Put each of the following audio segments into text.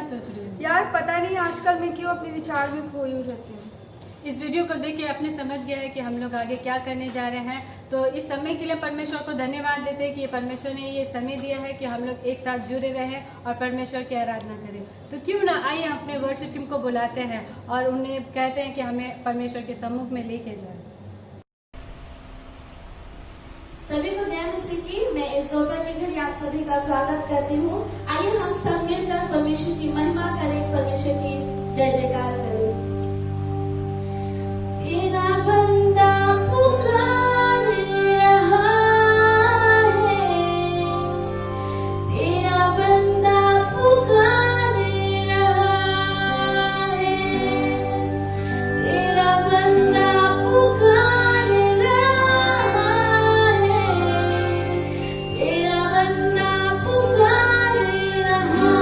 सोच रही हूँ? यार पता नहीं आजकल मैं क्यों अपने विचार में खोई हुई रहती हूँ। इस वीडियो को देख के आपने समझ गया है कि हम लोग आगे क्या करने जा रहे हैं। तो इस समय के लिए परमेश्वर को धन्यवाद देते हैं कि परमेश्वर ने ये समय दिया है कि हम लोग एक साथ जुड़े रहें और परमेश्वर की आराधना करें। तो क्यों ना आइए अपने वर्शिप टीम को बुलाते हैं और उन्हें कहते हैं कि हमें परमेश्वर के सम्मुख में लेके जाए। सभी को जय मसीह की। मैं इस दोपहर के घड़ी आप सभी का स्वागत करती हूँ। आइए हम सब मिलकर परमेश्वर की महिमा करें, परमेश्वर की जय जयकार करें। तेरा बंदा पुकार रहा है, तेरा बंदा पुकार रहा है, तेरा बंदा पुकार रहा है, तेरा बंदा पुकार रहा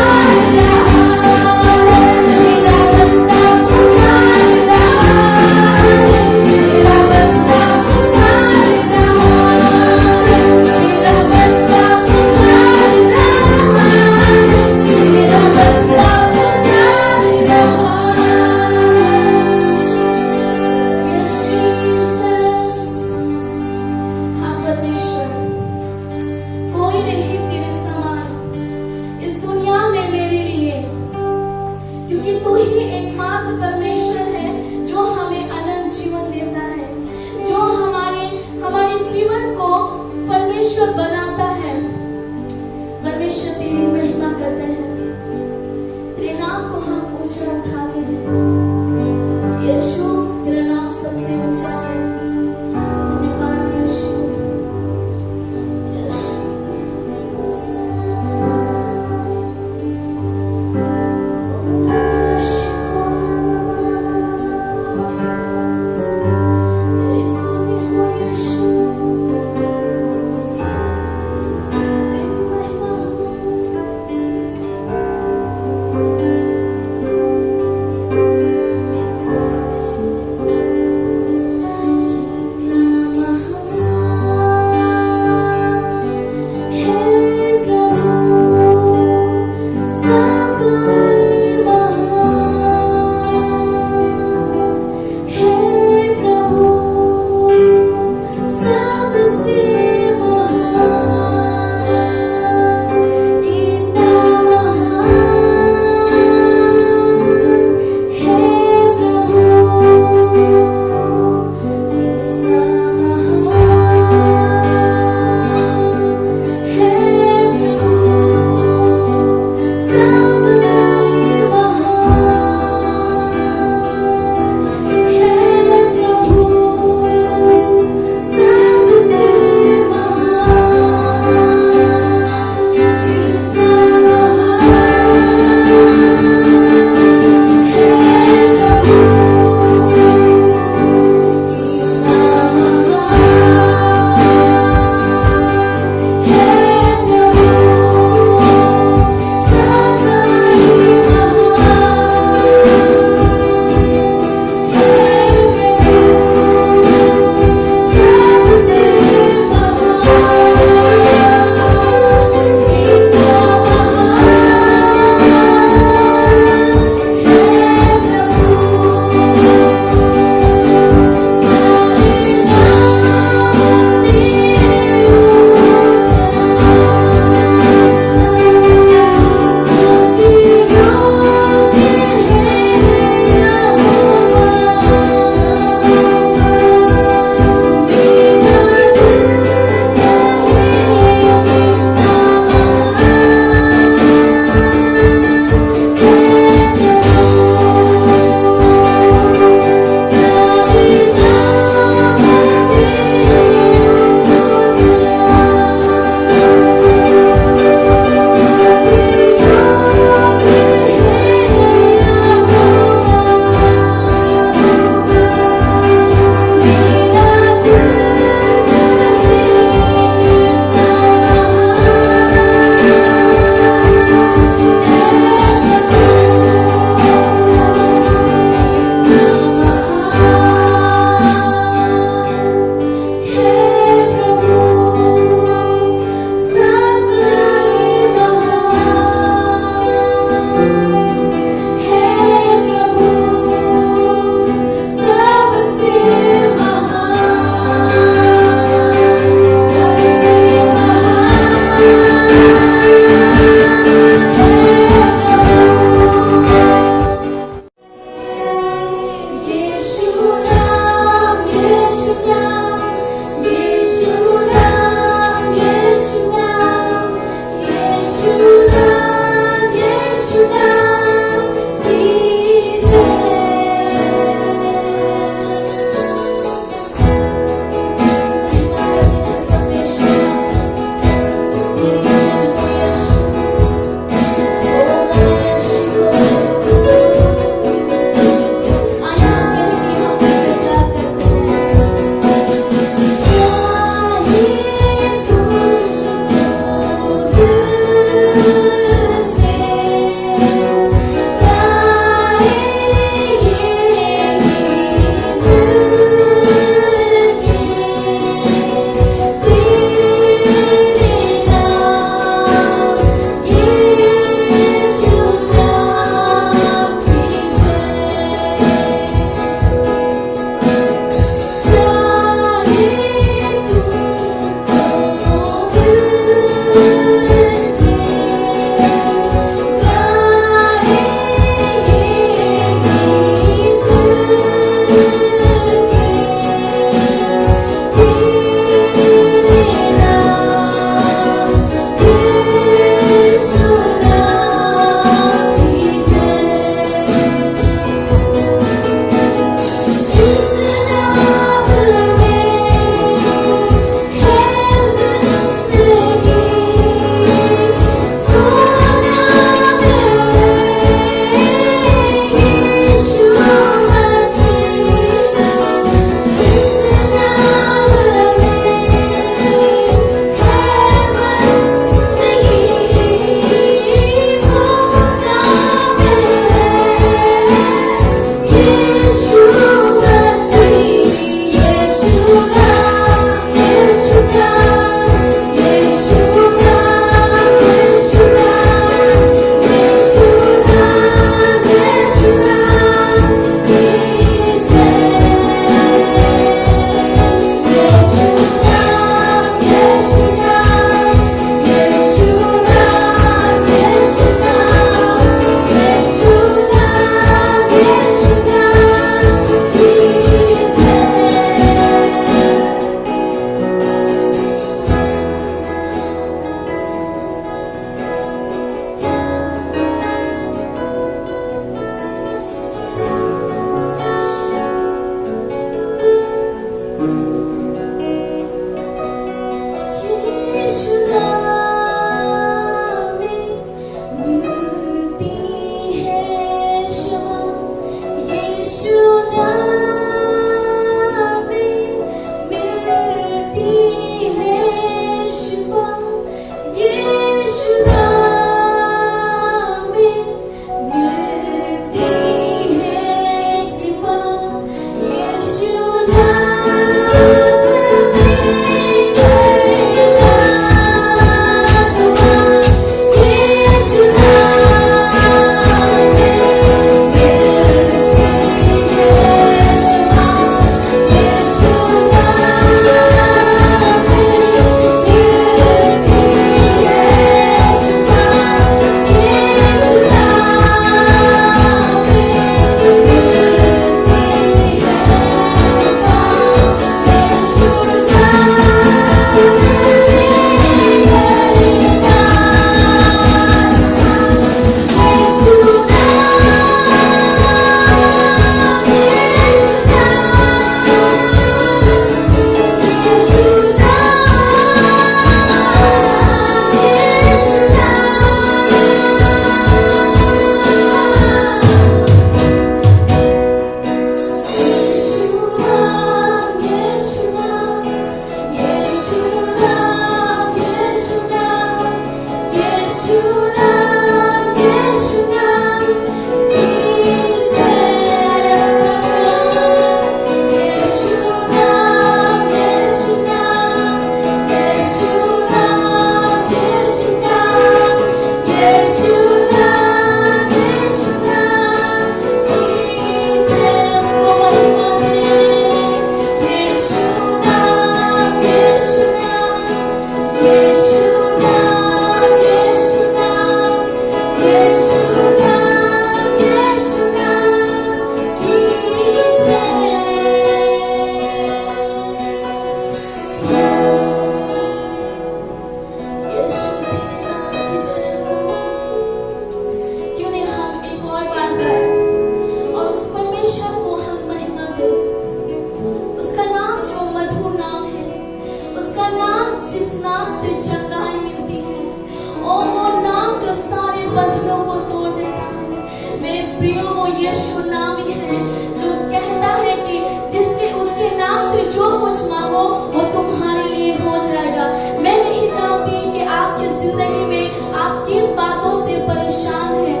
हो वो तुम्हारे लिए हो जाएगा। मैं नहीं जानती कि आपकी जिंदगी में आप किन बातों से परेशान हैं।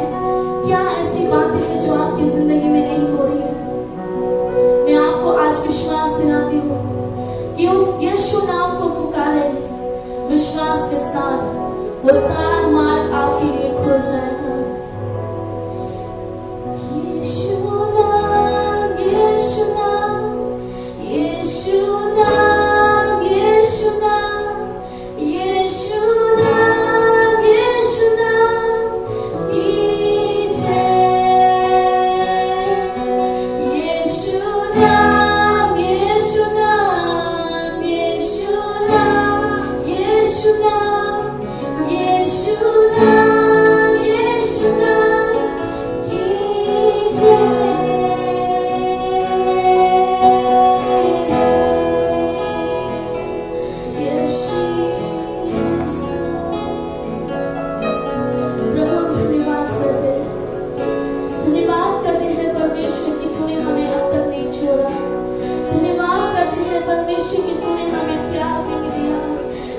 क्या ऐसी बातें हैं जो आपकी जिंदगी में नहीं हो रही है? मैं आपको आज विश्वास दिलाती हूँ कि उस यीशु नाम को पुकारे विश्वास के साथ वो सारा मार्ग आपके लिए खुल जाएगा। यीशु नाम, यीशु नाम, यीशु नाम, यीशु नाम, यीशु नाम, यीशु नाम की जय। यीशु नाम, यीशु नाम, यीशु नाम, यीशु नाम, यीशु नाम, यीशु नाम की जय। प्रभु धन्यवाद करते हैं, धन्यवाद करते हैं परमेश्वर कि तूने हमें अब तक नहीं छोड़ा। धन्यवाद करते हैं परमेश्वर कि तूने हमें प्यार नहीं दिया।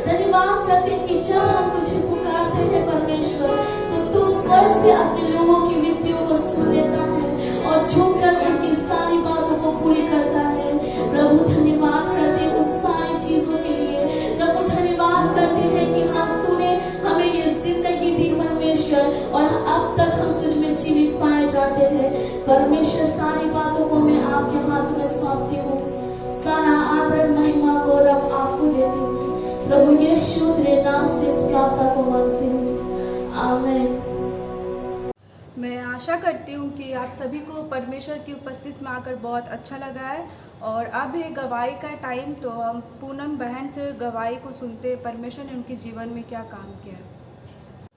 धन्यवाद करते हैं कि जब हम तुझे पुकारते हैं परमेश्वर तो तू स्वर से अपने लोगों की विनतियों को सुन लेता है और झुककर उनकी सारी बातों को पूरी करता है। प्रभु धन्यवाद करते हैं उन सारी चीजों के लिए। प्रभु धन्यवाद करते हैं कि तूने हमें ये जिंदगी दी परमेश्वर और अब तक हम तुझ में जीवित पाए जाते हैं। परमेश्वर सारी बातों को मैं आपके हाथों में सौंपती हूँ। सारा आदर महिमा गौरव आपको देती हूँ। प्रभु यीशु तेरे नाम से इस प्रार्थना को मांगती हूँ, आमीन। मैं आशा करती हूँ कि आप सभी को परमेश्वर की उपस्थिति में आकर बहुत अच्छा लगा है। और अब है गवाही का टाइम, तो हम पूनम बहन से गवाही को सुनते हैं परमेश्वर ने उनके जीवन में क्या काम किया है।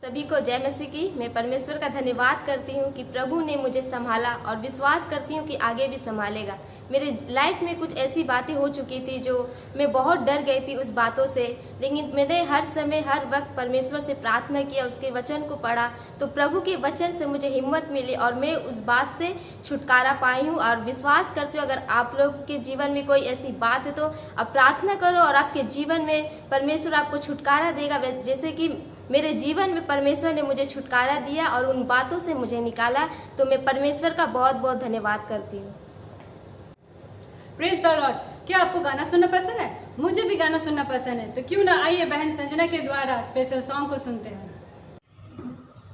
सभी को जय मसीह की। मैं परमेश्वर का धन्यवाद करती हूँ कि प्रभु ने मुझे संभाला और विश्वास करती हूँ कि आगे भी संभालेगा। मेरे लाइफ में कुछ ऐसी बातें हो चुकी थी जो मैं बहुत डर गई थी उस बातों से, लेकिन मैंने हर समय हर वक्त परमेश्वर से प्रार्थना किया, उसके वचन को पढ़ा तो प्रभु के वचन से मुझे हिम्मत मिली और मैं उस बात से छुटकारा पाई हूँ। और विश्वास करती हूँ अगर आप लोग के जीवन में कोई ऐसी बात है तो आप प्रार्थना करो और आपके जीवन में परमेश्वर आपको छुटकारा देगा। जैसे कि मेरे जीवन में परमेश्वर ने मुझे छुटकारा दिया और उन बातों से मुझे निकाला, तो मैं परमेश्वर का बहुत बहुत धन्यवाद करती हूँ। Praise the Lord. क्या आपको गाना सुनना पसंद है? मुझे भी गाना सुनना पसंद है, तो क्यों ना आइए बहन संजना के द्वारा स्पेशल सॉन्ग को सुनते हैं।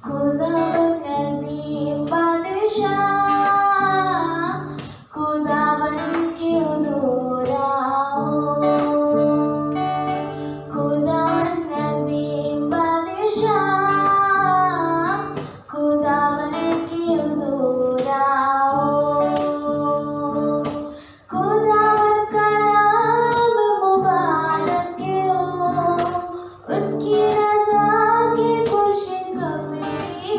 खुदावन अज़ीम बादशाह, खुदावन के हुज़ूर आओ। खुदावन अज़ीम बादशाह, खुदावन के हुज़ूर आओ। खुदावन का नाम मुबारक हो, उसकी रज़ा की खुशी मेरी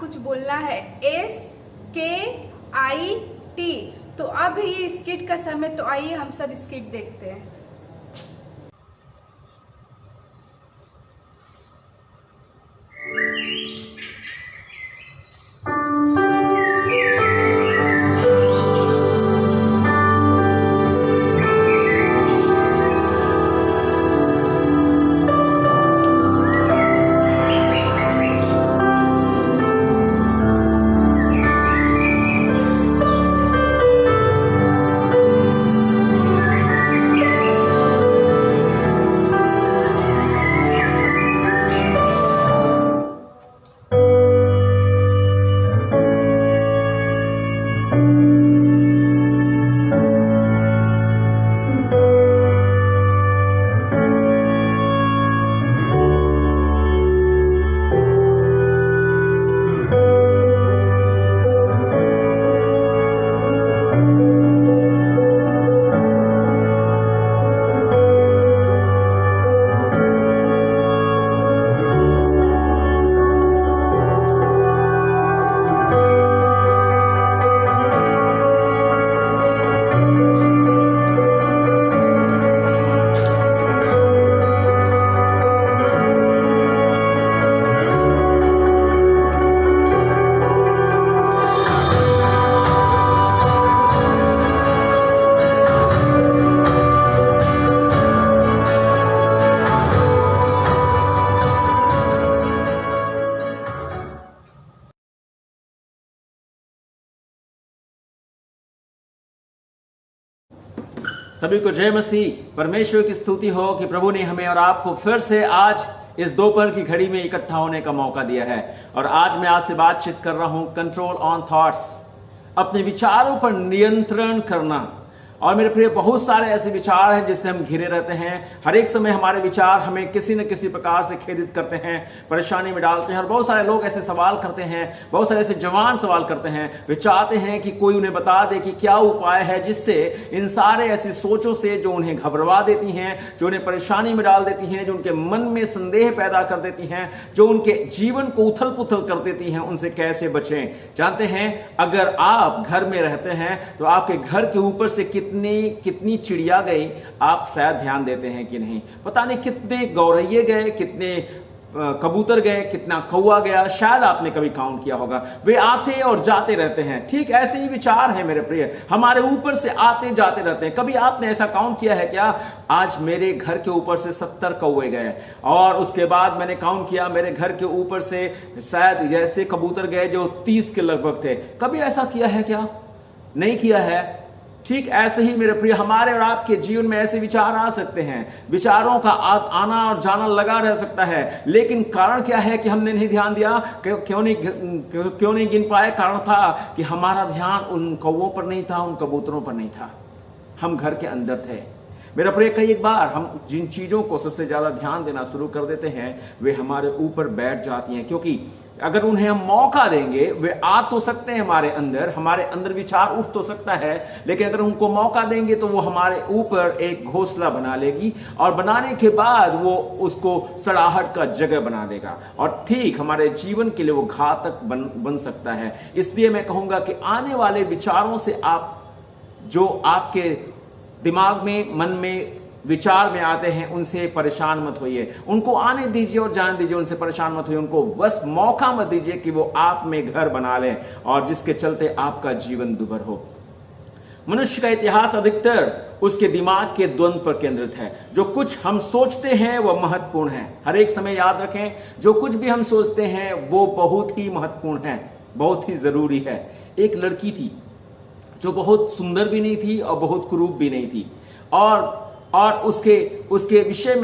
कुछ बोलना है, SKIT। तो अब ये स्किट का समय, तो आइए हम सब स्किट देखते हैं। सभी को जय मसीह। परमेश्वर की स्तुति हो कि प्रभु ने हमें और आपको फिर से आज इस दोपहर की घड़ी में इकट्ठा होने का मौका दिया है। और आज मैं आपसे बातचीत कर रहा हूं कंट्रोल ऑन थॉट्स, अपने विचारों पर नियंत्रण करना। और मेरे प्रिय, बहुत सारे ऐसे विचार हैं जिससे हम घिरे रहते हैं। हर एक समय हमारे विचार हमें किसी न किसी प्रकार से खेदित करते हैं, परेशानी में डालते हैं। और बहुत सारे लोग ऐसे सवाल करते हैं, बहुत सारे ऐसे जवान सवाल करते हैं। वे चाहते हैं कि कोई उन्हें बता दे कि क्या उपाय है जिससे इन सारे ऐसी सोचों से जो उन्हें घबरा देती हैं, जो उन्हें परेशानी में डाल देती हैं, जो उनके मन में संदेह पैदा कर देती हैं, जो उनके जीवन को उथल पुथल कर देती हैं, उनसे कैसे बचें। जानते हैं, अगर आप घर में रहते हैं तो आपके घर के ऊपर से कितनी चिड़िया गई, आप शायद ध्यान देते हैं कि नहीं। पता नहीं कितने गौरैये गए, कितने कबूतर गए, कितना कौवा गया, शायद आपने कभी काउंट किया होगा। वे आते और जाते रहते हैं। ठीक ऐसे ही विचार हैं मेरे प्रिय, हमारे ऊपर से आते जाते रहते हैं। कभी आपने ऐसा काउंट किया है क्या? आज मेरे घर के ऊपर से 70 कौवे गए, और उसके बाद मैंने काउंट किया मेरे घर के ऊपर से शायद जैसे कबूतर गए जो 30 के लगभग थे। कभी ऐसा किया है क्या? नहीं किया है। ठीक ऐसे ही मेरे प्रिय, हमारे और आपके जीवन में ऐसे विचार आ सकते हैं। विचारों का आना और जाना लगा रह सकता है, लेकिन कारण क्या है कि हमने नहीं ध्यान दिया? क्यों नहीं गिन पाए? कारण था कि हमारा ध्यान उन कौवों पर नहीं था, उन कबूतरों पर नहीं था। हम घर के अंदर थे। मेरा प्रिय, कई एक बार हम जिन चीज़ों को सबसे ज़्यादा ध्यान देना शुरू कर देते हैं, वे हमारे ऊपर बैठ जाती हैं। क्योंकि अगर उन्हें हम मौका देंगे, वे आ तो सकते हैं हमारे अंदर विचार उठ तो सकता है, लेकिन अगर उनको मौका देंगे तो वो हमारे ऊपर एक घोंसला बना लेगी, और बनाने के बाद वो उसको सड़ाहट का जगह बना देगा, और ठीक हमारे जीवन के लिए वो घातक बन सकता है। इसलिए मैं कहूँगा कि आने वाले विचारों से आप, जो आपके दिमाग में, मन में विचार में आते हैं, उनसे परेशान मत होइए। उनको आने दीजिए और जाने दीजिए, उनसे परेशान मत होइए। उनको बस मौका मत दीजिए कि वो आप में घर बना लें, और जिसके चलते आपका जीवन दुभर हो। मनुष्य का इतिहास अधिकतर उसके दिमाग के द्वंद्व पर केंद्रित है। जो कुछ हम सोचते हैं वह महत्वपूर्ण है। हर एक समय याद रखें, जो कुछ भी हम सोचते हैं वो बहुत ही महत्वपूर्ण है, बहुत ही जरूरी है। एक लड़की थी जो बहुत सुंदर भी नहीं थी और बहुत कुरूप भी नहीं थी, और उसके विषय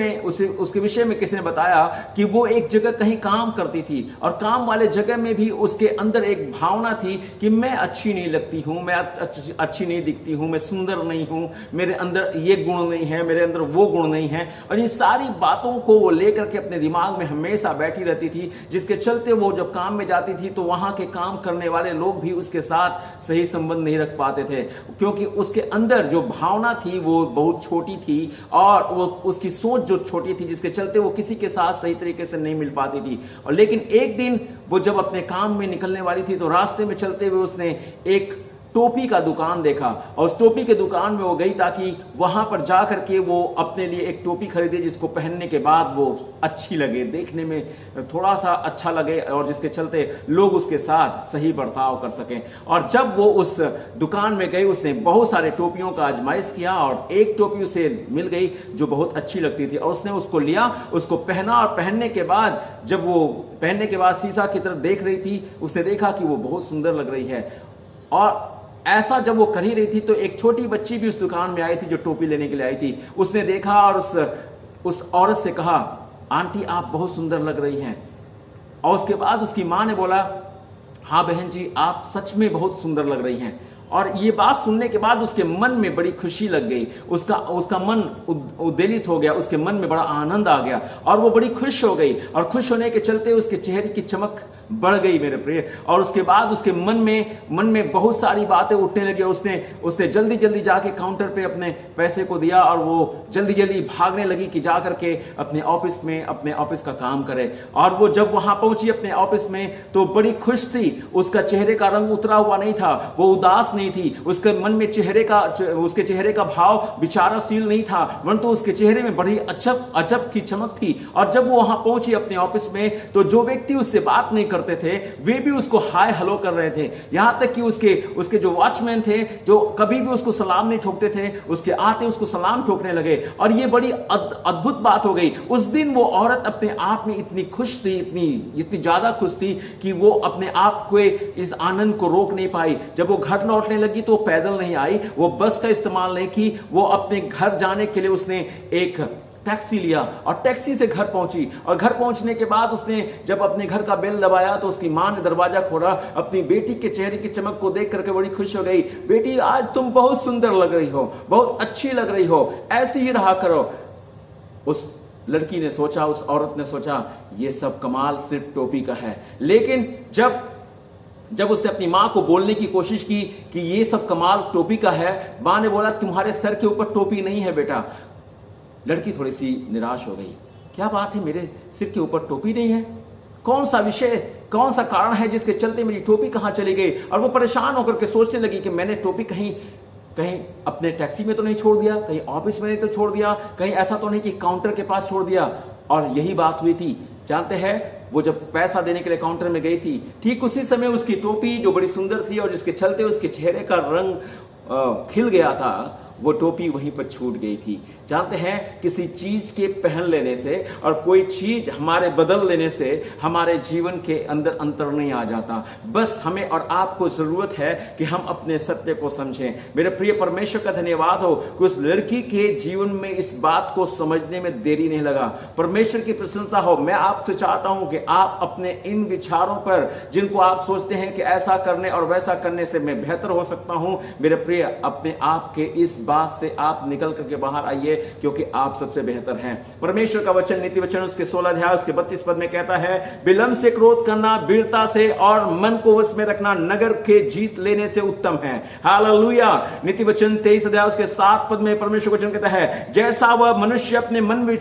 में किसी ने बताया कि वो एक जगह कहीं काम करती थी, और काम वाले जगह में भी उसके अंदर एक भावना थी कि मैं अच्छी नहीं लगती हूँ, मैं अच्छी नहीं दिखती हूँ, मैं सुंदर नहीं हूँ, मेरे अंदर ये गुण नहीं है, मेरे अंदर वो गुण नहीं है। और इन सारी बातों को वो लेकर के अपने दिमाग में हमेशा बैठी रहती थी, जिसके चलते वो जब काम में जाती थी तो वहाँ के काम करने वाले लोग भी उसके साथ सही संबंध नहीं रख पाते थे, क्योंकि उसके अंदर जो भावना थी वो बहुत छोटी थी, थी और वो उसकी सोच जो छोटी थी, जिसके चलते वो किसी के साथ सही तरीके से नहीं मिल पाती थी। और लेकिन एक दिन वो जब अपने काम में निकलने वाली थी तो रास्ते में चलते हुए उसने एक टोपी का दुकान देखा और उस टोपी के दुकान में वो गई ताकि वहां पर जा करके वो अपने लिए एक टोपी खरीदे जिसको पहनने के बाद वो अच्छी लगे, देखने में थोड़ा सा अच्छा लगे और जिसके चलते लोग उसके साथ सही बर्ताव कर सकें। और जब वो उस दुकान में गई उसने बहुत सारे टोपियों का आजमाइश किया और एक टोपी उसे मिल गई जो बहुत अच्छी लगती थी और उसने उसको लिया, उसको पहना और पहनने के बाद जब वो पहनने के बाद शीशा की तरफ देख रही थी उसने देखा कि वो बहुत सुंदर लग रही है। और ऐसा जब वो कर ही रही थी तो एक छोटी बच्ची भी उस दुकान में आई थी जो टोपी लेने के लिए आई थी। उसने देखा और उस औरत से कहा, आंटी आप बहुत सुंदर लग रही हैं। और उसके बाद उसकी माँ ने बोला, हाँ बहन जी आप सच में बहुत सुंदर लग रही हैं। और ये बात सुनने के बाद उसके मन में बड़ी खुशी लग गई, उसका मन उद्वेलित हो गया, उसके मन में बड़ा आनंद आ गया और वो बड़ी खुश हो गई। और खुश होने के चलते उसके चेहरे की चमक बढ़ गई मेरे प्रिय। और उसके बाद उसके मन में बहुत सारी बातें उठने लगी। उसने जल्दी जल्दी जाके काउंटर पे अपने पैसे को दिया और वो जल्दी जल्दी भागने लगी कि जा करके अपने ऑफिस का काम करे। और वो जब वहां पहुंची अपने ऑफिस में तो बड़ी खुश थी। उसका चेहरे का रंग उतरा हुआ नहीं था, वो उदास नहीं थी, उसके मन में उसके चेहरे का भाव विचारशील नहीं था, परंतु उसके चेहरे में बड़ी अजब की चमक थी। और जब वो वहां पहुंची अपने ऑफिस में तो जो व्यक्ति उससे बात नहीं करते थे वे भी उसको हाय हेलो कर रहे थे। यहां तक कि उसके जो वॉचमैन थे जो कभी भी उसको सलाम नहीं ठोकते थे, उसके आते उसको सलाम ठोकने लगे। और ये बड़ी अद्भुत बात हो गई। उस दिन वो औरत अपने आप में इतनी खुश थी, इतनी ज्यादा खुश थी कि वो अपने आप को इस आनंद को रोक नहीं पाई। जब वो घर लौटने लगी तो पैदल नहीं आई, वो बस का इस्तेमाल नहीं की, वो अपने घर जाने के लिए उसने एक टैक्सी लिया और टैक्सी से घर पहुंची। और घर पहुंचने के बाद उसने जब अपने घर का बेल दबाया तो उसकी मां ने दरवाजा खोला। अपनी बेटी के चेहरे की चमक को देख करके बड़ी खुश हो गई। बेटी आज तुम बहुत सुंदर लग रही हो, बहुत अच्छी लग रही हो, ऐसी ही रहा करो। उस लड़की ने सोचा, उस औरत ने सोचा ये सब कमाल सिर्फ टोपी का है। लेकिन जब उसने अपनी मां को बोलने की कोशिश की कि ये सब कमाल टोपी का है, मां ने बोला तुम्हारे सर के ऊपर टोपी नहीं है बेटा। लड़की थोड़ी सी निराश हो गई। क्या बात है, मेरे सिर के ऊपर टोपी नहीं है? कौन सा विषय, कौन सा कारण है जिसके चलते मेरी टोपी कहां चली गई? और वो परेशान होकर के सोचने लगी कि मैंने टोपी कहीं अपने टैक्सी में तो नहीं छोड़ दिया, कहीं ऑफिस में नहीं तो छोड़ दिया, कहीं ऐसा तो नहीं कि काउंटर के पास छोड़ दिया। और यही बात हुई थी। जानते हैं, वो जब पैसा देने के लिए काउंटर में गई थी, ठीक उसी समय उसकी टोपी जो बड़ी सुंदर थी और जिसके चलते उसके चेहरे का रंग खिल गया था, वो टोपी वहीं पर छूट गई थी। जानते हैं, किसी चीज के पहन लेने से और कोई चीज हमारे बदल लेने से हमारे जीवन के अंदर अंतर नहीं आ जाता। बस हमें और आपको जरूरत है कि हम अपने सत्य को समझें। मेरे प्रिय परमेश्वर का धन्यवाद हो कि उस लड़की के जीवन में इस बात को समझने में देरी नहीं लगा। परमेश्वर की प्रशंसा हो। मैं आपसे चाहता हूं कि आप अपने इन विचारों पर, जिनको आप सोचते हैं कि ऐसा करने और वैसा करने से मैं बेहतर हो सकता हूं, मेरे प्रिय अपने आप के इस बात से आप निकल करके बाहर आइए, क्योंकि आप सबसे बेहतर हैं। परमेश्वर का वचन नीति वचन उसके 16 अध्याय उसके 32 पद में कहता है, विलंब से क्रोध करना वीरता से और मन को वश में रखना नगर के जीत लेने से उत्तम है। हालेलुया। नीति वचन 23 अध्याय उसके 7 पद में परमेश्वर वचन कहता है, जैसा वह मनुष्य अपने मन में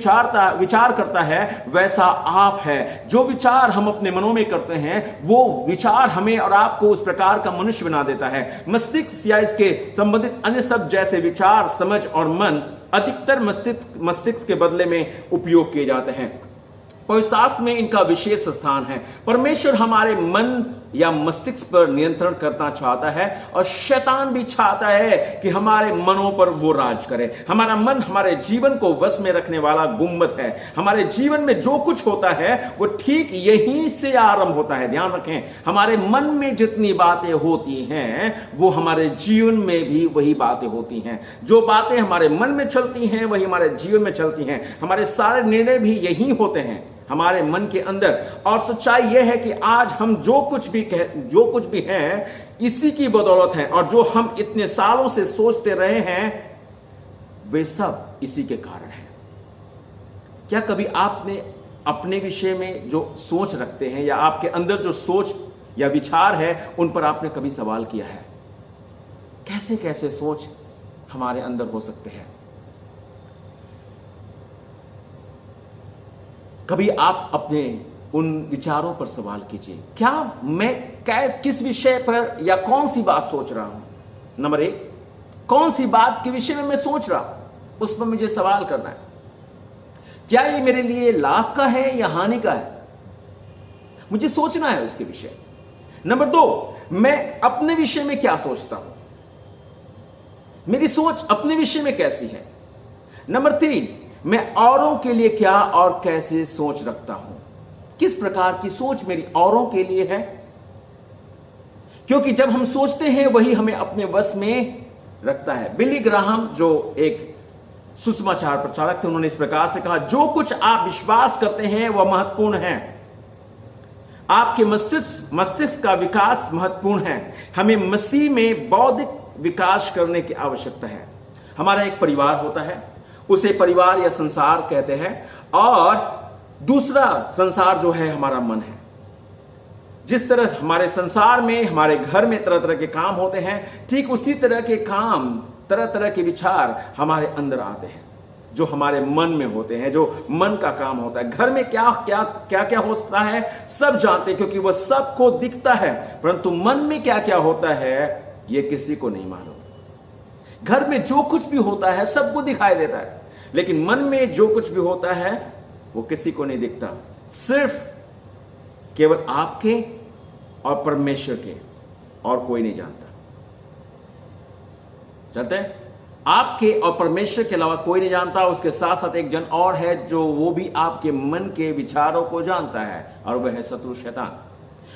विचार करता है वैसा आप है। जो विचार हम अपने मनों में करते हैं वो विचार हमें और आपको उस प्रकार का मनुष्य बना देता है। मस्तिष्क या इसके संबंधित अन्य सब जैसे विचार, समझ और मन अधिकतर मस्तिष्क के बदले में उपयोग किए जाते हैं। पवित्र शास्त्र में इनका विशेष स्थान है। परमेश्वर हमारे मन या मस्तिष्क पर नियंत्रण करना चाहता है और शैतान भी चाहता है कि हमारे मनों पर वो राज करे। हमारा मन हमारे जीवन को वश में रखने वाला गुम्बद है। हमारे जीवन में जो कुछ होता है वो ठीक यहीं से आरंभ होता है। ध्यान रखें, हमारे मन में जितनी बातें होती हैं वो हमारे जीवन में भी वही बातें होती हैं। जो बातें हमारे मन में चलती हैं वही हमारे जीवन में चलती हैं। हमारे सारे निर्णय भी यही होते हैं हमारे मन के अंदर। और सच्चाई यह है कि आज हम जो कुछ भी हैं इसी की बदौलत है, और जो हम इतने सालों से सोचते रहे हैं वे सब इसी के कारण हैं। क्या कभी आपने अपने विषय में जो सोच रखते हैं या आपके अंदर जो सोच या विचार है उन पर आपने कभी सवाल किया है? कैसे कैसे सोच हमारे अंदर हो सकते हैं? कभी आप अपने उन विचारों पर सवाल कीजिए, क्या मैं किस विषय पर या कौन सी बात सोच रहा हूं। नंबर 1, कौन सी बात के विषय में मैं सोच रहा हूं, उस पर मुझे सवाल करना है। क्या ये मेरे लिए लाभ का है या हानि का है, मुझे सोचना है उसके विषय। नंबर 2, मैं अपने विषय में क्या सोचता हूं, मेरी सोच अपने विषय में कैसी है। नंबर 3, मैं औरों के लिए क्या और कैसे सोच रखता हूं, किस प्रकार की सोच मेरी औरों के लिए है। क्योंकि जब हम सोचते हैं वही हमें अपने वश में रखता है। बिली ग्राहम जो एक सुसमाचार प्रचारक थे, उन्होंने इस प्रकार से कहा, जो कुछ आप विश्वास करते हैं वह महत्वपूर्ण है। आपके मस्तिष्क का विकास महत्वपूर्ण है। हमें मसीह में बौद्धिक विकास करने की आवश्यकता है। हमारा एक परिवार होता है, उसे परिवार या संसार कहते हैं, और दूसरा संसार जो है हमारा मन है। जिस तरह हमारे संसार में, हमारे घर में तरह तरह के काम होते हैं, ठीक उसी तरह के काम, तरह तरह के विचार हमारे अंदर आते हैं जो हमारे मन में होते हैं, जो मन का काम होता है। घर में क्या क्या क्या क्या होता है सब जानते हैं, क्योंकि वह सबको दिखता है, परंतु मन में क्या क्या होता है यह किसी को नहीं मालूम। घर में जो कुछ भी होता है सबको दिखाई देता है, लेकिन मन में जो कुछ भी होता है वो किसी को नहीं दिखता, सिर्फ केवल आपके और परमेश्वर के, और कोई नहीं जानता। जानते हैं, आपके और परमेश्वर के अलावा कोई नहीं जानता। उसके साथ साथ एक जन और है जो वो भी आपके मन के विचारों को जानता है, और वह है शत्रु शैतान।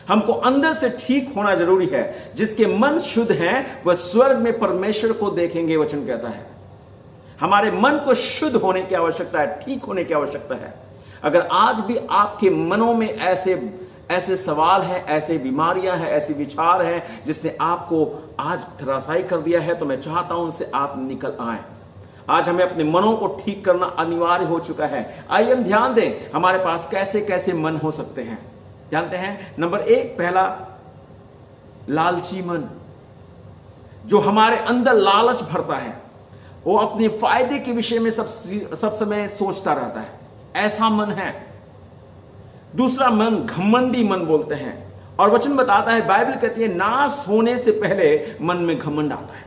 हमको अंदर से ठीक होना जरूरी है। जिसके मन शुद्ध हैं वह स्वर्ग में परमेश्वर को देखेंगे, वचन कहता है। हमारे मन को शुद्ध होने की आवश्यकता है, ठीक होने की आवश्यकता है। अगर आज भी आपके मनों में ऐसे सवाल हैं, ऐसे बीमारियां हैं, ऐसे विचार हैं जिसने आपको आज धराशायी कर दिया है, तो मैं चाहता हूं उनसे आप निकल आए। आज हमें अपने मनों को ठीक करना अनिवार्य हो चुका है। आइए हम ध्यान दें हमारे पास कैसे कैसे मन हो सकते हैं। जानते हैं, नंबर 1, पहला, लालची मन, जो हमारे अंदर लालच भरता है, वो अपने फायदे के विषय में सब समय सोचता रहता है, ऐसा मन है। दूसरा मन, घमंडी मन बोलते हैं, और वचन बताता है, बाइबल कहती है, नाश होने से पहले मन में घमंड आता है।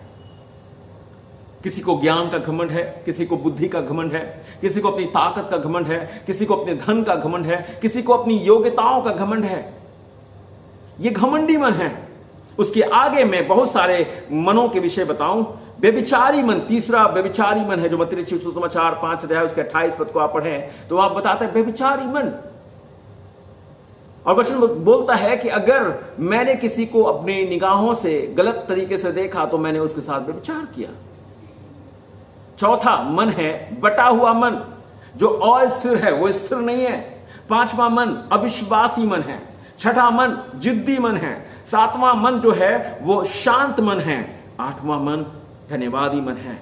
किसी को ज्ञान का घमंड है, किसी को बुद्धि का घमंड है, किसी को अपनी ताकत का घमंड है, किसी को अपने धन का घमंड है, किसी को अपनी योग्यताओं का घमंड है। यह घमंडी मन है। उसके आगे मैं बहुत सारे मनों के विषय बताऊं। व्यभिचारी मन, तीसरा व्यभिचारी मन है, जो मत्ती रचित सुसमाचार 5 अध्याय उसके 28 पद को आप पढ़ें तो आप बताते हैं व्यभिचारी मन। और वचन बोलता है कि अगर मैंने किसी को अपनी निगाहों से गलत तरीके से देखा तो मैंने उसके साथ व्यभिचार किया। चौथा मन है बटा हुआ मन, जो अस्थिर है, वो स्थिर नहीं है। पांचवा मन अविश्वासी मन है। छठा मन जिद्दी मन है। सातवां मन जो है वो शांत मन है। आठवां मन धन्यवादी मन है।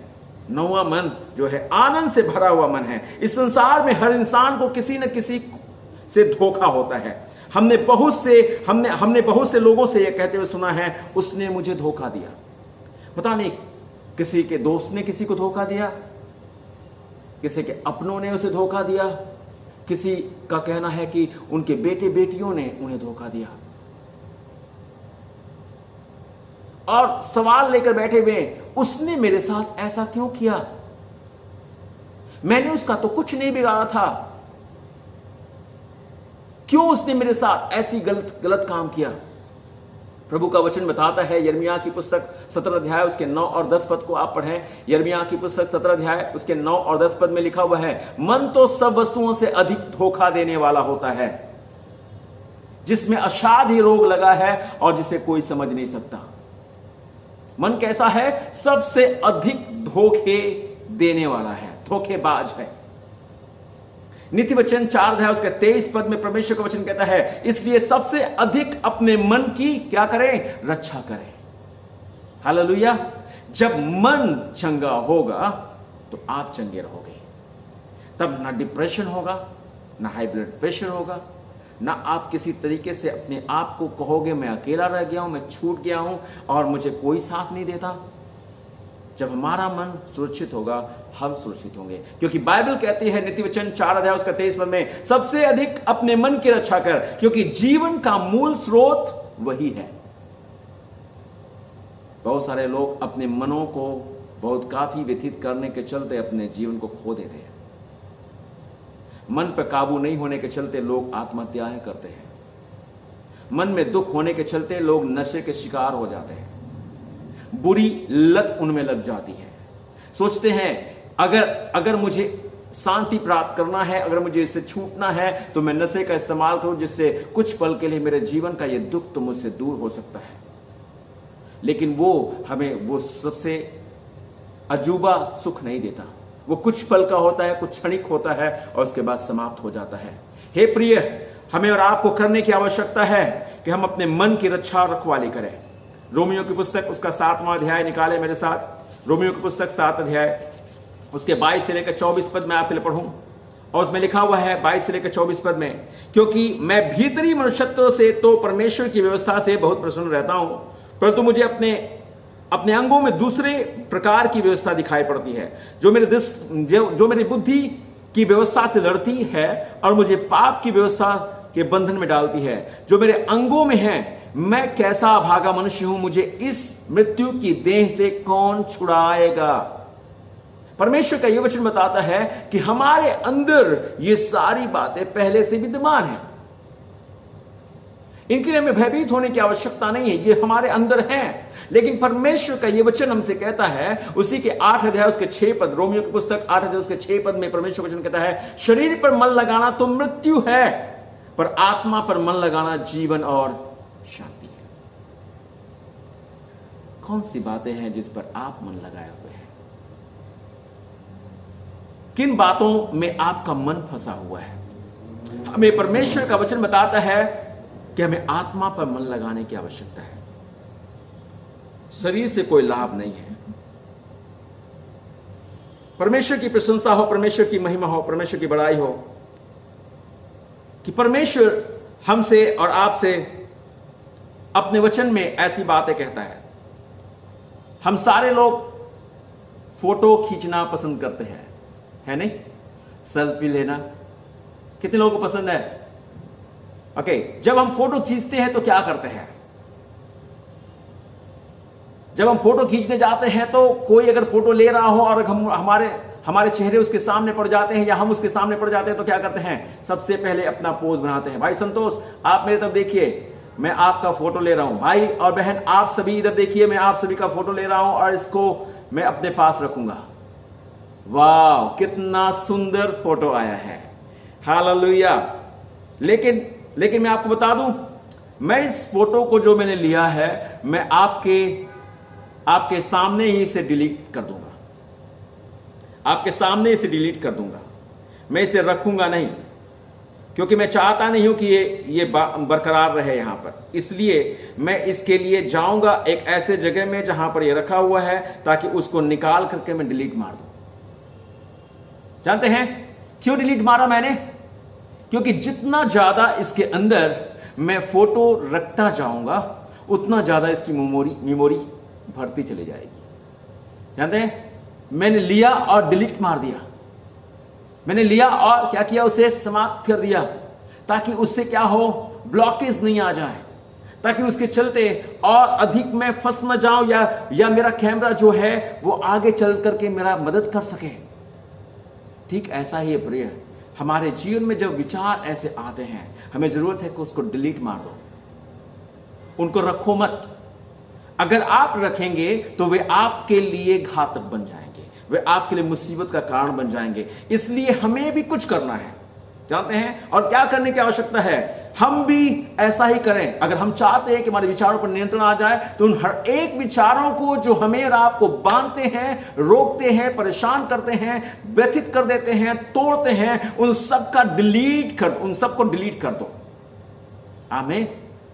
नौवां मन जो है आनंद से भरा हुआ मन है। इस संसार में हर इंसान को किसी न किसी से धोखा होता है। हमने बहुत से लोगों से यह कहते हुए सुना है, उसने मुझे धोखा दिया। पता नहीं किसी के दोस्त ने किसी को धोखा दिया, किसी के अपनों ने उसे धोखा दिया, किसी का कहना है कि उनके बेटे बेटियों ने उन्हें धोखा दिया। और सवाल लेकर बैठे हुए, उसने मेरे साथ ऐसा क्यों किया? मैंने उसका तो कुछ नहीं बिगाड़ा था, क्यों उसने मेरे साथ ऐसी गलत काम किया? प्रभु का वचन बताता है, यिर्मयाह की पुस्तक 17 अध्याय उसके 9 और 10 पद को आप पढ़ें। यिर्मयाह की पुस्तक 17 अध्याय उसके 9 और 10 पद में लिखा हुआ है, मन तो सब वस्तुओं से अधिक धोखा देने वाला होता है, जिसमें असाध्य रोग लगा है और जिसे कोई समझ नहीं सकता। मन कैसा है? सबसे अधिक धोखे देने वाला है, धोखेबाज है। नीति वचन 4 अध्याय उसके 23 पद में परमेश्वर का वचन कहता है, इसलिए सबसे अधिक अपने मन की क्या करें? रक्षा करें। हालेलुया। जब मन चंगा होगा तो आप चंगे रहोगे। तब ना डिप्रेशन होगा, ना हाई ब्लड प्रेशर होगा, ना आप किसी तरीके से अपने आप को कहोगे मैं अकेला रह गया हूं, मैं छूट गया हूं और मुझे कोई साथ नहीं देता। जब हमारा मन सुरक्षित होगा हम सुरक्षित होंगे, क्योंकि बाइबल कहती है नीति वचन 4 अध्याय उसका 23 पद में, सबसे अधिक अपने मन की रक्षा कर, क्योंकि जीवन का मूल स्रोत वही है। बहुत सारे लोग अपने मनों को बहुत काफी व्यतीत करने के चलते अपने जीवन को खो देते हैं। मन पर काबू नहीं होने के चलते लोग आत्महत्याएं करते हैं। मन में दुख होने के चलते लोग नशे के शिकार हो जाते हैं। बुरी लत उनमें लग जाती है। सोचते हैं अगर मुझे शांति प्राप्त करना है, अगर मुझे इससे छूटना है तो मैं नशे का इस्तेमाल करूं, जिससे कुछ पल के लिए मेरे जीवन का यह दुख तो मुझसे दूर हो सकता है। लेकिन वो हमें वो सबसे अजूबा सुख नहीं देता। वो कुछ पल का होता है, कुछ क्षणिक होता है और उसके बाद समाप्त हो जाता है। हे प्रिय, हमें और आपको करने की आवश्यकता है कि हम अपने मन की रक्षा और रखवाली करें। रोमियो की पुस्तक उसका 7वां अध्याय निकाले मेरे साथ। रोमियो की पुस्तक 7 अध्याय उसके 22 से लेकर 24 पद में आपके लिए पढ़ूं, और उसमें लिखा हुआ है 22 से लेकर 24 पद में, क्योंकि मैं भीतरी मनुष्यत्व से तो परमेश्वर की व्यवस्था से बहुत प्रसन्न रहता हूं, परंतु मुझे अपने अंगों में दूसरे प्रकार की व्यवस्था दिखाई पड़ती है, जो मेरी बुद्धि की व्यवस्था से लड़ती है और मुझे पाप की व्यवस्था के बंधन में डालती है। जो मेरे अंगों में है, मैं कैसा अभागा मनुष्य हूं, मुझे इस मृत्यु की देह से कौन छुड़ाएगा। परमेश्वर का यह वचन बताता है कि हमारे अंदर ये सारी बातें पहले से विद्यमान हैं। इनके लिए हमें भयभीत होने की आवश्यकता नहीं है, ये हमारे अंदर हैं। लेकिन परमेश्वर का यह वचन हमसे कहता है, उसी के 8 अध्याय उसके 6 पद, रोमियो की पुस्तक 8 अध्याय उसके 6 पद में परमेश्वर वचन कहता है, शरीर पर मन लगाना तो मृत्यु है, पर आत्मा पर मन लगाना जीवन और शांति है। कौन सी बातें हैं जिस पर आप मन लगाए हुए हैं? किन बातों में आपका मन फंसा हुआ है? हमें परमेश्वर का वचन बताता है कि हमें आत्मा पर मन लगाने की आवश्यकता है। शरीर से कोई लाभ नहीं है। परमेश्वर की प्रशंसा हो, परमेश्वर की महिमा हो, परमेश्वर की बड़ाई हो कि परमेश्वर हमसे और आपसे अपने वचन में ऐसी बातें कहता है। हम सारे लोग फोटो खींचना पसंद करते हैं, है नहीं? सेल्फी लेना कितने लोगों को पसंद है? ओके, जब हम फोटो खींचते हैं तो क्या करते हैं? जब हम फोटो खींचने जाते हैं तो कोई अगर फोटो ले रहा हो और हमारे चेहरे उसके सामने पड़ जाते हैं या हम उसके सामने पड़ जाते हैं तो क्या करते हैं? सबसे पहले अपना पोज बनाते हैं। भाई संतोष, आप मेरे तरफ देखिए, मैं आपका फोटो ले रहा हूं। भाई और बहन, आप सभी इधर देखिए, मैं आप सभी का फोटो ले रहा हूं और इसको मैं अपने पास रखूंगा। वाह, कितना सुंदर फोटो आया है, हालेलुया। लेकिन मैं आपको बता दूं, मैं इस फोटो को जो मैंने लिया है, मैं आपके सामने ही इसे डिलीट कर दूंगा। आपके सामने इसे डिलीट कर दूंगा। मैं इसे रखूंगा नहीं, क्योंकि मैं चाहता नहीं हूं कि ये बरकरार रहे यहां पर। इसलिए मैं इसके लिए जाऊंगा एक ऐसे जगह में जहां पर ये रखा हुआ है, ताकि उसको निकाल करके मैं डिलीट मार दूं। जानते हैं क्यों डिलीट मारा मैंने? क्योंकि जितना ज्यादा इसके अंदर मैं फोटो रखता जाऊंगा, उतना ज्यादा इसकी मेमोरी भरती चली जाएगी। जानते हैं, मैंने लिया और डिलीट मार दिया। मैंने लिया और क्या किया? उसे समाप्त कर दिया, ताकि उससे क्या हो, ब्लॉकेज नहीं आ जाए, ताकि उसके चलते और अधिक मैं फंस न जाऊं या मेरा कैमरा जो है वो आगे चल करके मेरा मदद कर सके। ठीक ऐसा ही है प्रिय, हमारे जीवन में जब विचार ऐसे आते हैं, हमें जरूरत है कि उसको डिलीट मार दो, उनको रखो मत। अगर आप रखेंगे तो वे आपके लिए घातक बन जाएंगे, वे आपके लिए मुसीबत का कारण बन जाएंगे। इसलिए हमें भी कुछ करना है, जानते हैं, और क्या करने की आवश्यकता है? हम भी ऐसा ही करें। अगर हम चाहते हैं कि हमारे विचारों पर नियंत्रण आ जाए, तो उन हर एक विचारों को जो हमें और आपको बांधते हैं, रोकते हैं, परेशान करते हैं, व्यथित कर देते हैं, तोड़ते हैं, उन सबको डिलीट कर दो। आमीन।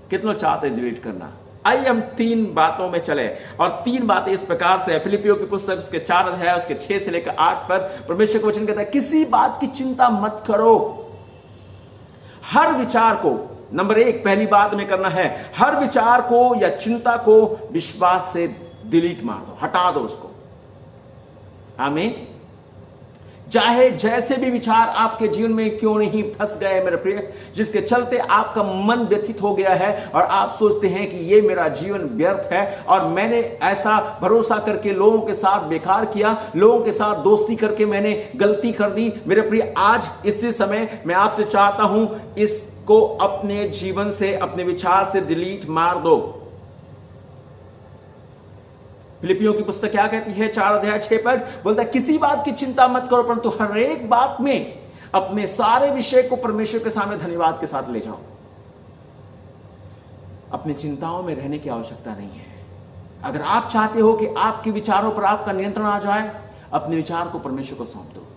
कितनों चाहते हैं डिलीट करना? आइए हम 3 बातों में चले, और 3 बातें इस प्रकार से। फिलिपियों की पुस्तक उसके 4 अध्याय उसके 6 से लेकर 8 पर परमेश्वर का वचन कहता है, किसी बात की चिंता मत करो। हर विचार को, नंबर 1 पहली बात में करना है, हर विचार को या चिंता को विश्वास से डिलीट मार दो, हटा दो उसको। आमीन। चाहे जैसे भी विचार आपके जीवन में क्यों नहीं फंस गए मेरे प्रिय, जिसके चलते आपका मन व्यथित हो गया है और आप सोचते हैं कि ये मेरा जीवन व्यर्थ है और मैंने ऐसा भरोसा करके लोगों के साथ बेकार किया, लोगों के साथ दोस्ती करके मैंने गलती कर दी। मेरे प्रिय, आज इसी समय मैं आपसे चाहता हूं इसको अपने जीवन से, अपने विचार से डिलीट मार दो। फिलिपियों की पुस्तक क्या कहती है? 4:6 बोलता है, किसी बात की चिंता मत करो, परंतु हर एक बात में अपने सारे विषय को परमेश्वर के सामने धन्यवाद के साथ ले जाओ। अपनी चिंताओं में रहने की आवश्यकता नहीं है। अगर आप चाहते हो कि आपके विचारों पर आपका नियंत्रण आ जाए, अपने विचार को परमेश्वर को सौंप दो,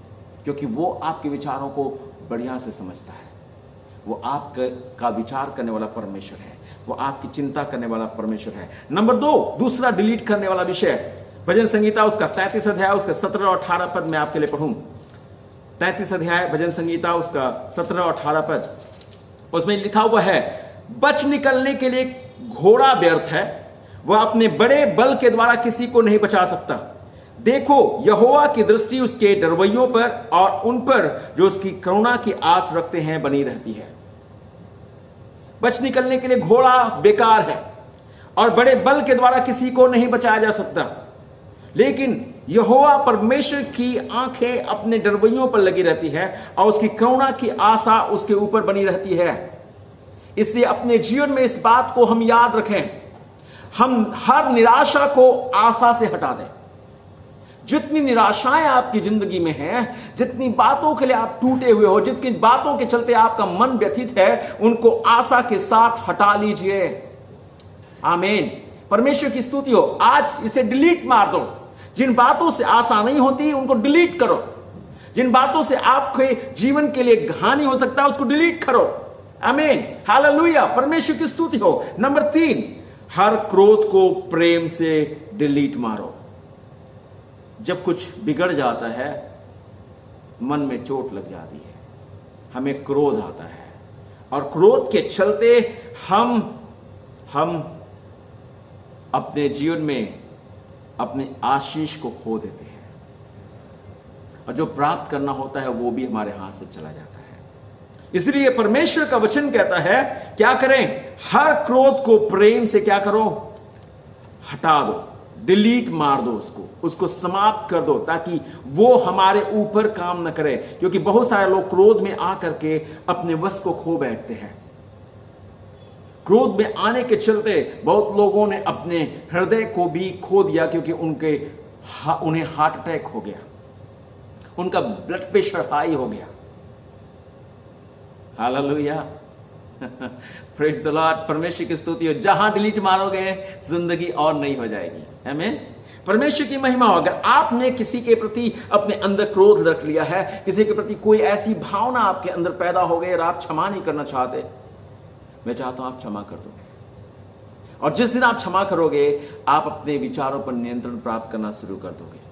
क्योंकि वो आपके विचारों को बढ़िया से समझता है। वो आपका विचार करने वाला परमेश्वर है, वो आपकी चिंता करने वाला परमेश्वर है। नंबर 2, दूसरा डिलीट करने वाला विषय, भजन संगीता उसका 33 अध्याय उसका 17 और 18 पद मैं आपके लिए पढ़ूं। 33 अध्याय भजन संगीता उसका 17 और 18 पद, उसमें लिखा हुआ है, बच निकलने के लिए घोड़ा व्यर्थ है, वह अपने बड़े बल के द्वारा किसी को नहीं बचा सकता। देखो, यहोवा की दृष्टि उसके डरवैयों पर और उन पर जो उसकी करुणा की आस रखते हैं बनी रहती है। बच निकलने के लिए घोड़ा बेकार है और बड़े बल के द्वारा किसी को नहीं बचाया जा सकता, लेकिन यहोवा परमेश्वर की आंखें अपने डरवैयों पर लगी रहती है और उसकी करुणा की आशा उसके ऊपर बनी रहती है। इसलिए अपने जीवन में इस बात को हम याद रखें, हम हर निराशा को आशा से हटा दें। जितनी निराशाएं आपकी जिंदगी में हैं, जितनी बातों के लिए आप टूटे हुए हो, जितनी बातों के चलते आपका मन व्यथित है, उनको आशा के साथ हटा लीजिए। आमीन। परमेश्वर की स्तुति हो। आज इसे डिलीट मार दो। जिन बातों से आशा नहीं होती उनको डिलीट करो। जिन बातों से आपके जीवन के लिए हानि हो सकता है उसको डिलीट करो। आमीन। हालेलुया। परमेश्वर की स्तुति हो। नंबर 3, हर क्रोध को प्रेम से डिलीट मारो। जब कुछ बिगड़ जाता है, मन में चोट लग जाती है, हमें क्रोध आता है और क्रोध के चलते हम अपने जीवन में अपने आशीष को खो देते हैं और जो प्राप्त करना होता है वो भी हमारे हाथ से चला जाता है। इसलिए परमेश्वर का वचन कहता है क्या करें? हर क्रोध को प्रेम से क्या करो? हटा दो, डिलीट मार दो, उसको समाप्त कर दो, ताकि वो हमारे ऊपर काम न करे। क्योंकि बहुत सारे लोग क्रोध में आकर के अपने वश को खो बैठते हैं। क्रोध में आने के चलते बहुत लोगों ने अपने हृदय को भी खो दिया, क्योंकि उन्हें हार्ट अटैक हो गया, उनका ब्लड प्रेशर हाई हो गया। हालेलुया। Praise the Lord. परमेश्वर की स्तुति हो। जहां डिलीट मारोगे जिंदगी और नहीं हो जाएगी। आमीन। परमेश्वर की महिमा हो। अगर आपने किसी के प्रति अपने अंदर क्रोध रख लिया है, किसी के प्रति कोई ऐसी भावना आपके अंदर पैदा हो गई और आप क्षमा नहीं करना चाहते, मैं चाहता हूं आप क्षमा कर दो। और जिस दिन आप क्षमा करोगे, आप अपने विचारों पर नियंत्रण प्राप्त करना शुरू कर दोगे।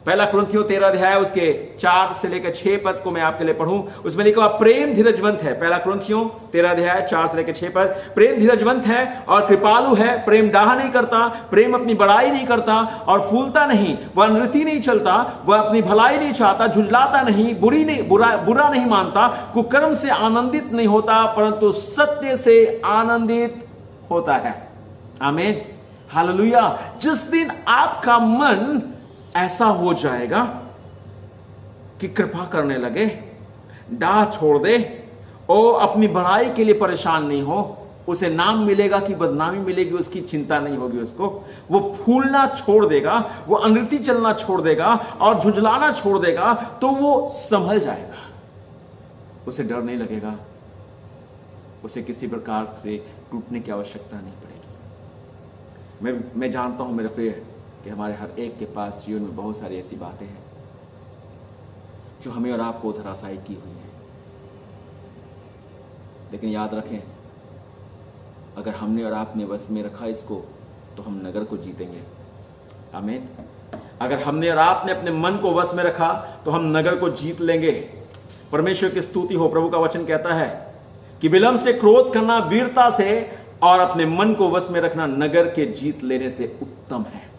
पहला कुरिन्थियों 13 अध्याय उसके 4 से लेकर 6 पद को मैं आपके लिए पढ़ूं। उसमें लिखा प्रेम धीरजवंत है। पहला कुरिन्थियों 13 अध्याय 4 से लेकर 6 पद। प्रेम धीरजवंत है और कृपालु है। प्रेम डाह नहीं करता, प्रेम अपनी बड़ाई नहीं करता और फूलता नहीं, वह अनृति नहीं चलता, वह अपनी भलाई नहीं चाहता, झुंझलाता नहीं, बुरा नहीं मानता, कुकर्म से आनंदित नहीं होता, परंतु सत्य से आनंदित होता है। आमीन। हालेलुया। जिस दिन आपका मन ऐसा हो जाएगा कि कृपा करने लगे, डाह छोड़ दे और अपनी भलाई के लिए परेशान नहीं हो, उसे नाम मिलेगा कि बदनामी मिलेगी, उसकी चिंता नहीं होगी उसको। वो फूलना छोड़ देगा, वो अनृति चलना छोड़ देगा और झुंझलाना छोड़ देगा, तो वो संभल जाएगा। उसे डर नहीं लगेगा, उसे किसी प्रकार से टूटने की आवश्यकता नहीं पड़ेगी। मैं जानता हूं मेरे प्रिय कि हमारे हर एक के पास जीवन में बहुत सारी ऐसी बातें हैं जो हमें और आपको धराशायी की हुई है। लेकिन याद रखें, अगर हमने और आपने वश में रखा इसको, तो हम नगर को जीतेंगे। आमीन। अगर हमने और आपने अपने मन को वश में रखा, तो हम नगर को जीत लेंगे। परमेश्वर की स्तुति हो। प्रभु का वचन कहता है कि विलंब से क्रोध करना वीरता से और अपने मन को वश में रखना नगर के जीत लेने से उत्तम है।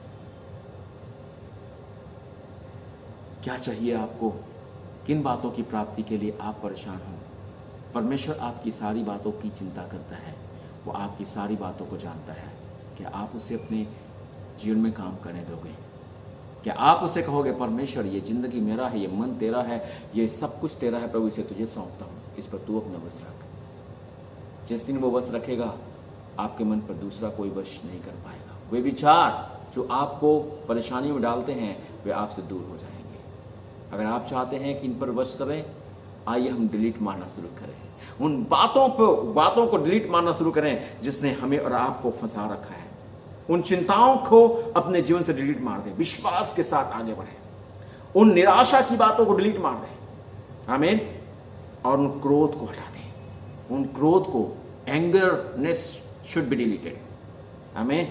क्या चाहिए आपको, किन बातों की प्राप्ति के लिए आप परेशान हो। परमेश्वर आपकी सारी बातों की चिंता करता है, वो आपकी सारी बातों को जानता है। क्या आप उसे अपने जीवन में काम करने दोगे? क्या आप उसे कहोगे परमेश्वर ये ज़िंदगी मेरा है, ये मन तेरा है, ये सब कुछ तेरा है प्रभु, इसे तुझे सौंपता हूँ, इस पर तू अपना वश रख। जिस दिन वो वश रखेगा आपके मन पर दूसरा कोई वश नहीं कर पाएगा। वे विचार जो आपको परेशानियों में डालते हैं वे आपसे दूर हो जाएंगे। अगर आप चाहते हैं कि इन पर वश करें, आइए हम डिलीट मारना शुरू करें। उन बातों को डिलीट मारना शुरू करें जिसने हमें और आपको फंसा रखा है। उन चिंताओं को अपने जीवन से डिलीट मार दें, विश्वास के साथ आगे बढ़ें। उन निराशा की बातों को डिलीट मार दें, आमीन। और उन क्रोध को हटा दें। उन क्रोध को, एंगरनेस शुड बी डिलीटेड, आमीन।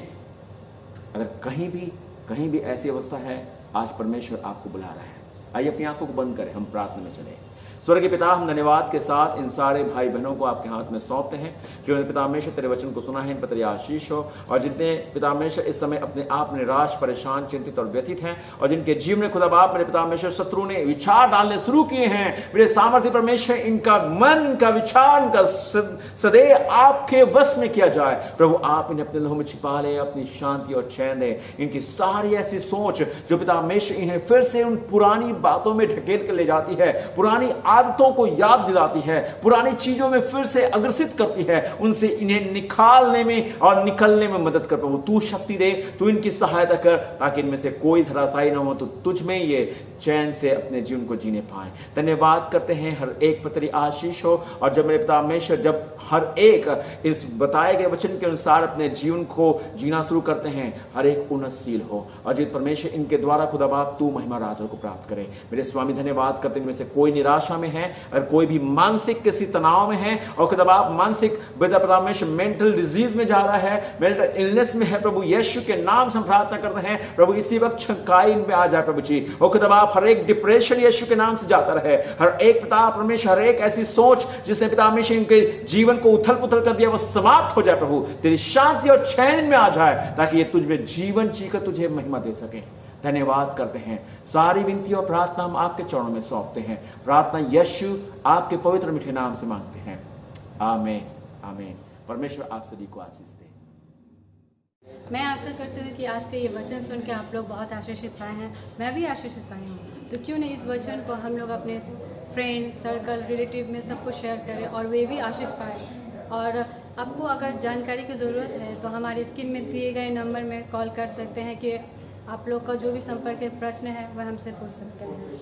अगर कहीं भी ऐसी अवस्था है, आज परमेश्वर आपको बुला रहा है। आइए अपनी आंखों को बंद करें, हम प्रार्थना में चले। स्वर्गीय पिता, हम धन्यवाद के साथ इन सारे भाई बहनों को आपके हाथ में सौंपते हैं जिन्होंने पिता परमेश्वर तेरे वचन को सुना है। इन पर तेरी आशीष हो। और जितने पिता परमेश्वर इस समय अपने आप निराश, परेशान, चिंतित और व्यथित हैं, और जिनके जीवन में खुदा बाप मेरे पिता परमेश्वर शत्रु ने विचार डालने शुरू किए हैं, मेरे सामर्थ्य परमेश्वर इनका मन का विचार, इनका सदैव आपके वश में किया जाए। प्रभु आप इन्हें अपने लहू में छिपा ले, अपनी शांति और चैन दे। इनकी सारी ऐसी सोच जो पिता परमेश्वर इन्हें फिर से उन पुरानी बातों में ढकेल कर ले जाती है, पुरानी आदतों को याद दिलाती है, पुरानी चीजों में फिर से अग्रसित करती है, उनसे इन्हें निकालने में और निकलने में मदद कर। प्रभु तू शक्ति दे, तू इनकी सहायता कर, ताकि इनमें से कोई धराशायी न हो, तो तुझ में ये चैन से अपने जीवन को जीने पाए। धन्यवाद करते हैं, हर एक पर तेरी आशीष हो। और जब मेरे पिता परमेश्वर जब हर एक इस बताए गए वचन के अनुसार अपने जीवन को जीना शुरू करते हैं, हर एक उन्नतशील हो। और जित परमेश्वर इनके द्वारा खुदा बाप तू महिमा राजा को प्राप्त करे। मेरे स्वामी धन्यवाद करते हैं, इनमें से कोई निराशा में है और कोई भी मानसिक किसी तनाव में है, और खुदा बाप मानसिक परमेश्वर मेंटल डिजीज में जा रहा है, मेंटल इलनेस में है, प्रभु यीशु के नाम से हम प्रार्थना करते हैं प्रभु इसी वक्त छंकाई इन पे आ जाए प्रभु जी। और खुदा बाप हर एक डिप्रेशन यीशु के नाम से जाता रहे, हर एक पिता परमेश्वर, हर एक ऐसी सोच जिसने पिता परमेश्वर इनके जीवन को उथल पुथल कर दिया वो समाप्त हो जाए प्रभु। तेरी शांति और चैन में आ जाए, ताकि ये तुझ में जीवन जीकर तुझे महिमा दे सके। धन्यवाद करते हैं, सारी विनती और प्रार्थना हम आपके चरणों में सौंपते हैं। प्रार्थना यीशु आपके पवित्र मीठे नाम से मांगते हैं, आमीन आमीन। परमेश्वर आप सभी को आशीष दे। मैं आशा करती हूँ कि आज के ये वचन सुन के आप लोग बहुत आशीषित पाए हैं, मैं भी आशीषित पाई हूँ। तो क्यों नहीं इस वचन को हम लोग अपने फ्रेंड सर्कल, रिलेटिव में सबको शेयर करें और वे भी आशीष पाए। और आपको अगर जानकारी की ज़रूरत है तो हमारे स्क्रीन में दिए गए नंबर में कॉल कर सकते हैं कि आप लोग का जो भी संपर्क प्रश्न है वह हमसे पूछ सकते हैं।